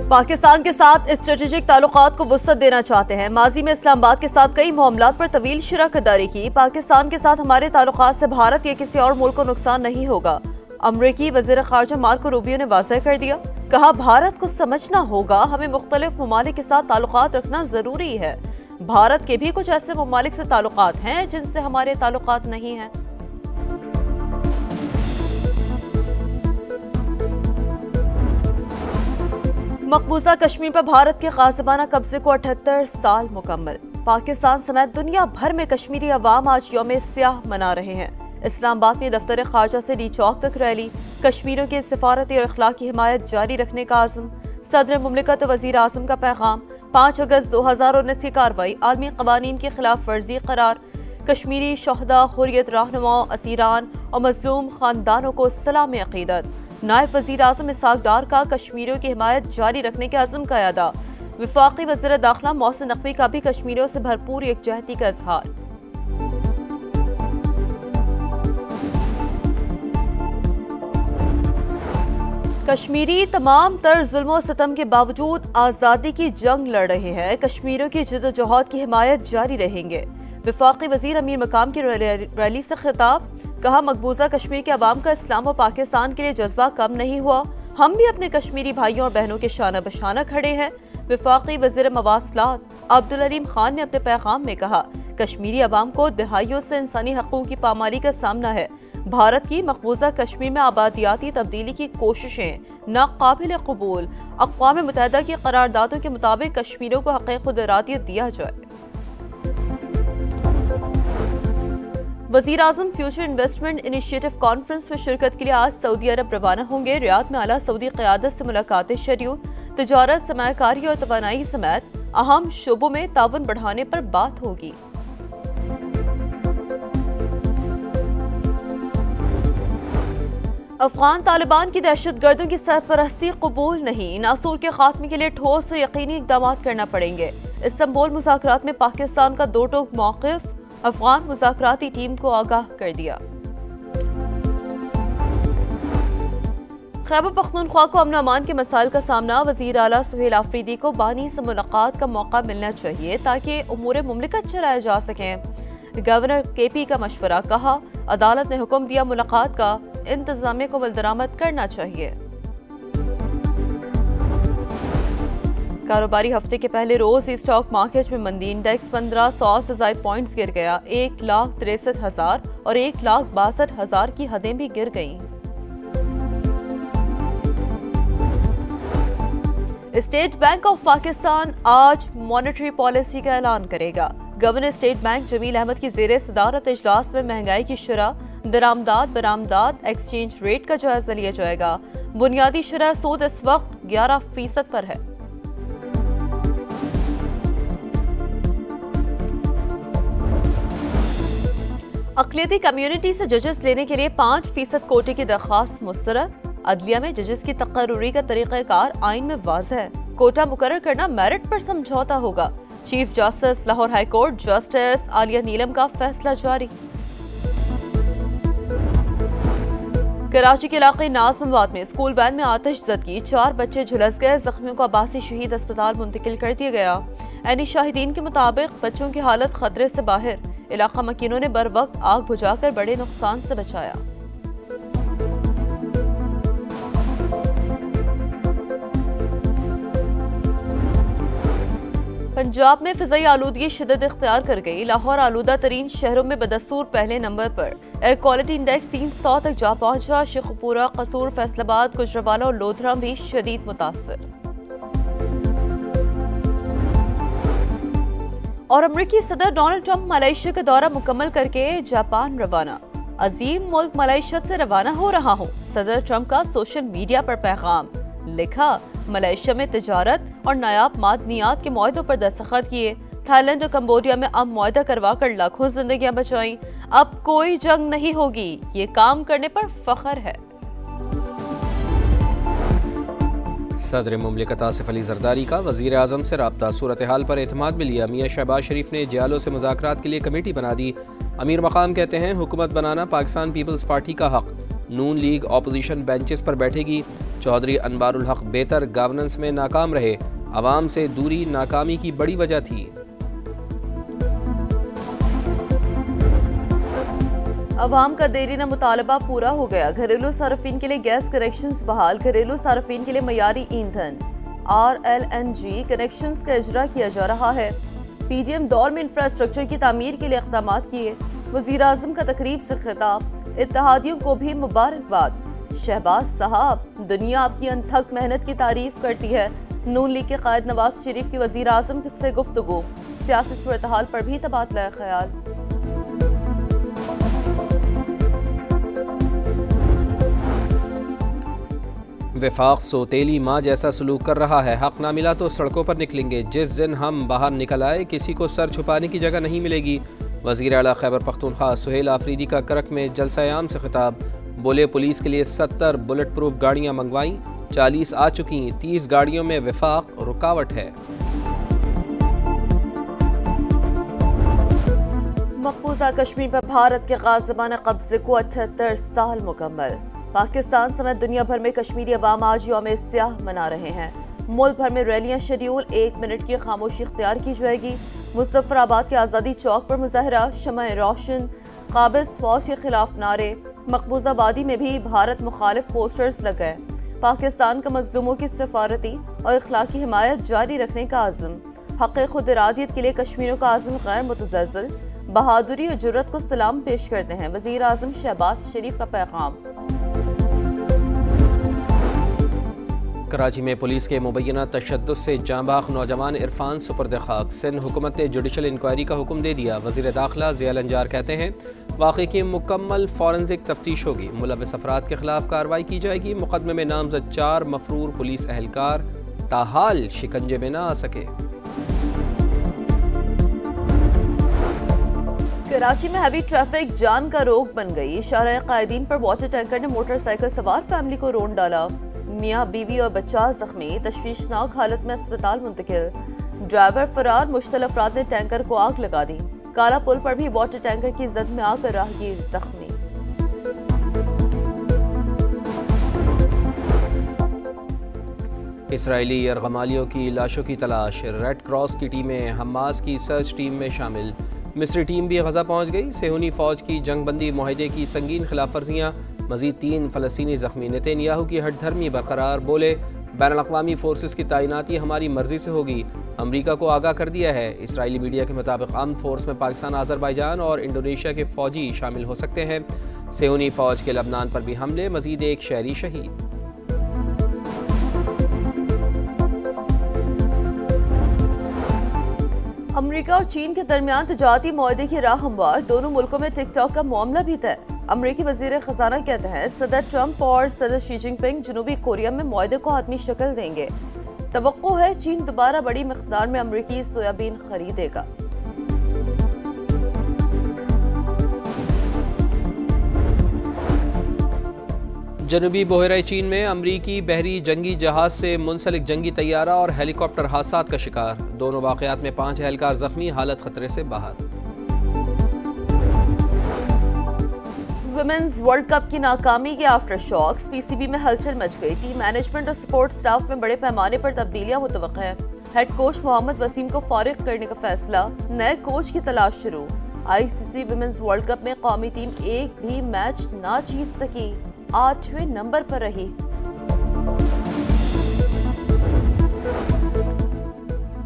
पाकिस्तान के साथ स्ट्रेटेजिक ताल्लुकात को वुसअत देना चाहते हैं। माजी में इस्लामाबाद के साथ कई मामलात पर तवील शराकतदारी की। पाकिस्तान के साथ हमारे ताल्लुकात से भारत या किसी और मुल्क को नुकसान नहीं होगा। अमरीकी वज़ीर ख़ारजा मार्को रूबियो ने वाज़ेह कर दिया। कहा, भारत को समझना होगा हमें मुख्तलिफ ममालिक के साथ ताल्लुकात रखना जरूरी है। भारत के भी कुछ ऐसे ममालिक से ताल्लुकात हैं जिनसे हमारे ताल्लुकात नहीं हैं। मकबूजा कश्मीर पर भारत के ग़ाज़िबाना कब्जे को 78 साल मुकम्मल। पाकिस्तान समेत दुनिया भर में कश्मीरी अवाम आज यौम स्याह मना रहे हैं। इस्लामाबाद में दफ्तर ख़ारजा से डी चौक तक रैली। कश्मीरियों की सिफारती और अखलाकी हिमायत जारी रखने का आज़म। सदर मुमलिकत वज़ीर आज़म का पैगाम। 5 अगस्त 2019 की कार्रवाई आलमी क़वानीन की खिलाफ वर्जी करार। कश्मीरी शहदा, हुर्रियत रहनुमाओं, असीरान और मज़लूम ख़ानदानों को सलाम अक़ीदत। नायब वज़ीर आज़म इसहाक़ डार का कश्मीरियों की हिमायत जारी रखने के अज़्म का अदा। वफ़ाक़ी वज़ीर दाखिला मोहसिन नक़वी का भी कश्मीरियों से भरपूर यकजहती का इज़हार। कश्मीरी तमाम तर जुल्म सितम के बावजूद आज़ादी की जंग लड़ रहे हैं। कश्मीरियों की जदोजहद की हिमायत जारी रहेंगे। वफ़ाक़ी वज़ीर अमीर मकाम की रैली से खिताब। कहा, मकबूजा कश्मीर के अवाम का इस्लाम और पाकिस्तान के लिए जज्बा कम नहीं हुआ। हम भी अपने कश्मीरी भाइयों और बहनों के शाना बशाना खड़े हैं। वफ़ाक़ी वज़ीर मवासलात अब्दुल अलीम खान ने अपने पैगाम में कहा, कश्मीरी अवाम को दहाइयों से इंसानी हकूक़ की पामाली का सामना है। भारत की मकबूजा कश्मीर में आबादियाती तब्दीली की कोशिशें नाकाबिल कबूल। अक़वाम मुत्तहिदा की करारदादों के मुताबिक कश्मीरियों को हक़ खुद इरादियत दिया जाए। वज़ीर आज़म फ्यूचर इन्वेस्टमेंट इनिशिएटिव कॉन्फ्रेंस में शिरकत के लिए आज सऊदी अरब रवाना होंगे। रियाद में आला सऊदी क़यादत से मुलाकातें शेड्यूल। तिजारत, सरमायाकारी और तवानाई समेत अहम शोबों में ताउन बढ़ाने पर बात होगी। अफगान तालिबान की दहशतगर्दों की सरपरस्ती कबूल नहीं। नासूर के खात्मे के लिए ठोस और यकीनी इक़दाम करना पड़ेंगे। इस्तांबुल मुज़ाकरात में पाकिस्तान का दो टोक मौक़िफ़। अफगान मुज़ाकराती टीम को आगाह कर दिया। खैबर पख्तूनख्वा को अमन अमान के मसाइल का सामना। वज़ीर आला सुहेल आफरीदी को बानी से मुलाकात का मौका मिलना चाहिए ताकि उमूर मुमलिकत चलाए जा सकें। गवर्नर KP का मशवरा। कहा, अदालत ने हुक्म दिया, मुलाकात का इंतजामिया को मुलदरामद करना चाहिए। कारोबारी हफ्ते के पहले रोज ही स्टॉक मार्केट में मंदी। इंडेक्स 1500 से ज़ायद पॉइंट्स गिर गया। 1,63,000 और 1,62,000 की हदें भी गिर गईं। स्टेट बैंक ऑफ पाकिस्तान आज मॉनेटरी पॉलिसी का ऐलान करेगा। Governor state bank Jamil Ahmed की ज़ेरे सदारत इजलास में महंगाई की शरह, दरामदाद, बरामदाद, एक्सचेंज रेट का जायजा लिया जाएगा। बुनियादी शरह सूद इस वक्त 11% पर है। अक़लियती कम्युनिटी से जजेस लेने के लिए 5% कोटे की दरख्वास्त मुस्तरद। अदलिया में जजेस की तकर्रुरी का तरीक़ाकार आइन में वाज़ेह है। कोटा मुकर्रर करना मेरिट पर समझौता होगा। Chief justice Lahore high court justice Aliya Neelam का फैसला जारी। कराची के इलाके नाज़िमाबाद में स्कूल वैन में आतिशज़दगी। 4 बच्चे झुलस गए। जख्मियों को अब्बासी शहीद अस्पताल मुंतकिल कर दिया गया। ऐनी शाहिदीन के मुताबिक बच्चों की हालत खतरे से बाहर। इलाका मकीनों ने बर वक्त आग बुझाकर बड़े नुकसान से बचाया। पंजाब में फिजाई आलूदगी शिद्दत इख्तियार कर गई। लाहौर आलूदा तरीन शहरों में बदस्तूर पहले नंबर पर। एयर क्वालिटी इंडेक्स 300 तक जा पहुंचा। शेखपुरा, कसूर, फैसलाबाद, गुजरावाला और लोधरा भी शदीद मुतासर। और अमरीकी सदर डोनाल्ड ट्रंप मलेशिया का दौरा मुकम्मल करके जापान रवाना। अजीम मुल्क मलेशिया से रवाना हो रहा हूँ। सदर ट्रंप का सोशल मीडिया पर पैगाम। लिखा, मलेशिया में तिजारत और नायाब मादनियात के मुआहदों पर दस्तखत किए। थाईलैंड और कंबोडिया में अब मुआहदा करवा कर लाखों जिंदगियां बचाई। अब कोई जंग नहीं होगी। ये काम करने पर फख्र है। सदर मुमलिकत आसिफ अली जरदारी का वज़ीर आज़म से राब्ता। सूरत हाल पर एतमाद मिल लिया। मियां शहबाज शरीफ ने जियालों से मुज़ाकरात के लिए कमेटी बना दी। अमीर मकाम कहते हैं हुकूमत बनाना पाकिस्तान पीपल्स पार्टी का हक। नून लीग ऑपोजिशन बेंचेस पर बैठेगी। चौधरी अनवारुल हक बेहतर गवर्नेंस में नाकाम रहे, अवाम से दूरी नाकामी की बड़ी वजह थी। अवाम का देरीना मुतालबा पूरा हो गया। घरेलू सार्फिन के लिए गैस कनेक्शंस बहाल। घरेलू सार्फिन के लिए मयारी ईंधन RLNG कनेक्शंस का इजरा किया जा रहा है। PDM दौर में इंफ्रास्ट्रक्चर की तामीर के लिए इक़दाम किए। वज़ीर आज़म का तकरीब से खिताब। इत्तेहादियों को भी मुबारकबाद। शहबाज साहब, दुनिया आपकी अनथक मेहनत की तारीफ करती है। नून लीग के कायद नवाज शरीफ की वज़ीर आज़म से गुफ्तगू। सियासी सूरत-हाल पर भी तबादला ख्याल। वफाक सोतेली माँ जैसा सलूक कर रहा है। हक ना मिला तो सड़कों पर निकलेंगे। जिस दिन हम बाहर निकल आए किसी को सर छुपाने की जगह नहीं मिलेगी। वज़ीर आला खैबर पख्तूनख्वा सुहेल आफरीदी का करक में जलसा-ए-आम से खिताब। बोले पुलिस के लिए 70 बुलेट प्रूफ गाड़ियाँ मंगवाईं, 40 आ चुकी, 30 गाड़ियों में वफाक रुकावट है। मकबूजा कश्मीर पर भारत के ग़ाज़िबाना कब्जे को 78 साल मुकम्मल। पाकिस्तान समेत दुनिया भर में कश्मीरी अवाम आज यौम स्याह मना रहे हैं। मुल्क भर में रैलियां शेड्यूल, 1 मिनट की खामोशी इख्तियार की जाएगी। मुज़फ्फराबाद के आज़ादी चौक पर मुजाहरा, शमअ रोशन, काबिज़ फौज के खिलाफ नारे। मकबूजा वादी में भी भारत मुखालिफ पोस्टर्स लग गए। पाकिस्तान का मजलूमों की सफारती और इखलाकी हिमायत जारी रखने का आज़म। हक़ खुद इरादियत के लिए कश्मीरियों का आज़म गैर मुतज़लज़ल, बहादुरी और जुर्रत को सलाम पेश करते हैं। वज़ीर आज़म शहबाज शरीफ का पैगाम। कराची में पुलिस के मुबैना तशद्दुद से जांबाग नौजवान इरफान सुपर्द खाक। सिंध हुकूमत ने जुडिशल इंक्वायरी का हुक्म दे दिया। वज़ीर दाखिला ज़ियाल अंजार कहते हैं वाक़े की मुकम्मल फॉरेंसिक तफ्तीश होगी। मुलव्वस अफराद के खिलाफ कार्रवाई की जाएगी। मुकदमे में नामजद 4 मफरूर पुलिस एहलकार ताहाल शिकंजे में न आ सके। कराची में हैवी ट्रैफिक जान का रोग बन गई। शाहराह कायदीन पर वाटर टैंकर ने मोटरसाइकिल सवार फैमिली को रोन डाला। मियाँ बीवी और बच्चा जख्मी, तशवीशनाक हालत में अस्पताल मुंतकिल। ड्राइवर फरार, मुश्तल अफराद ने टैंकर को आग लगा दी। काला पुल पर भी वाटर टैंकर की जद में आकर राहगीर जख्मी। इसराइली यरगमालियों की लाशों की तलाश। रेड क्रॉस की टीमें हमास की सर्च टीम में शामिल। मिस्री टीम भी गजा पहुंच गई। सेहूनी फौज की जंगबंदी मुआहदे की संगीन खिलाफ वर्जियाँ। मजीद 3 फ़लस्तीनी ज़ख्मी। नेतन्याहू की हठधर्मी बरकरार। बोले बैनुल-अक़वामी फोर्सेस की तैनाती हमारी मर्जी से होगी। अमरीका को आगाह कर दिया है। इसराइली मीडिया के मुताबिक आर्म्ड फोर्स में पाकिस्तान, अज़रबैजान और इंडोनेशिया के फौजी शामिल हो सकते हैं। सेहूनी फौज के लबनान पर भी हमले। मजीद 1 शहरी शहीद। अमरीका और चीन के दरमियान तजारती मुआहदे की राह हमवार। दोनों मुल्कों में टिकटॉक का मामला भी तय। अमरीकी वजीर खजाना कहते हैं सदर ट्रंप और सदर शी जिनपिंग जनूबी कोरिया में मुआहदे को हतमी शक्ल देंगे। तवक्को है चीन दोबारा बड़ी मिकदार में अमरीकी सोयाबीन खरीदेगा। जनूबी बहरा चीन में अमरीकी बहरी जंगी जहाज से मुंसलिक जंगी तैयारा और हेलीकॉप्टर हादसात का शिकार। दोनों वाक़यात में 5 एहलकार जख्मी, हालत खतरे से बाहर। वुमेन्स वर्ल्ड कप की नाकामी के आफ्टर शॉक्स। पीसीबी में हलचल मच गई। टीम मैनेजमेंट और सपोर्ट स्टाफ में बड़े पैमाने पर तब्दीलियां मुतवक्का है। हेड कोच मोहम्मद वसीम को फारिग करने का फैसला। नए कोच की तलाश शुरू। आईसीसी वुमेन्स वर्ल्ड कप में कौमी टीम एक भी मैच ना जीत सकी, 8वें नंबर पर रही।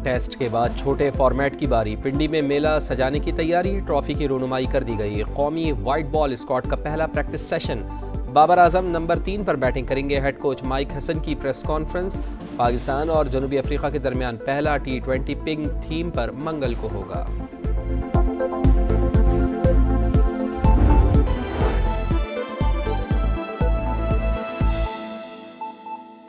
टेस्ट के बाद छोटे फॉर्मेट की बारी। पिंडी में मेला सजाने की तैयारी। ट्रॉफी की रोनुमाई कर दी गई। कौमी वाइट बॉल स्क्वाड का पहला practice session. Babar Azam number 3 पर बैटिंग करेंगे। हेड कोच माइक हसन की प्रेस कॉन्फ्रेंस। पाकिस्तान और जनूबी अफ्रीका के दरमियान पहला T20 पिंक थीम पर मंगल को होगा।